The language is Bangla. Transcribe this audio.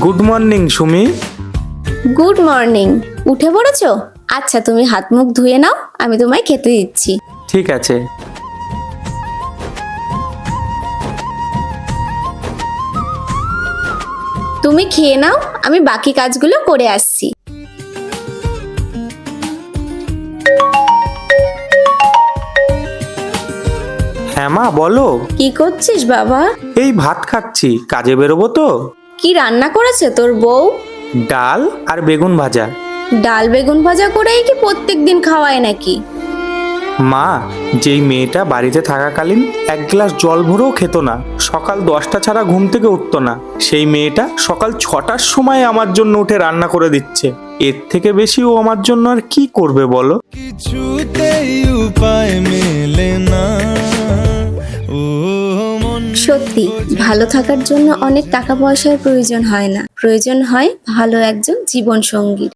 Good morning Sumi. Good morning. উঠে পড়েছো? আচ্ছা, তুমি হাত মুখ ধুয়ে নাও, আমি তোমায় খেতে দিচ্ছি। ঠিক আছে। তুমি খেয়ে নাও, আমি বাকি কাজগুলো করে আসছি। হ্যাঁ মা বলো। কি করছিস বাবা? এই ভাত খাচ্ছি, কাজে বেরোবো তো। কি রান্না করেছে তোর বউ? ডাল আর বেগুন ভাজা। ডাল বেগুন ভাজা করেই কি প্রত্যেক দিন খাওয়ায় নাকি? মা, যেই মেয়েটা বাড়িতে থাকাকালীন এক গ্লাস জল ভরেও খেত না, সকাল 10টা ছাড়া ঘুম থেকে উঠতো না, সেই মেয়েটা সকাল 6টার সময় আমার জন্য উঠে রান্না করে দিচ্ছে। এর থেকে বেশি ও আমার জন্য আর কি করবে বলো? কিছুতেই উপায় মেলে না। সত্যি, ভালো থাকার জন্য অনেক টাকা পয়সার প্রয়োজন হয় না, প্রয়োজন হয় ভালো একজন জীবন সঙ্গীর।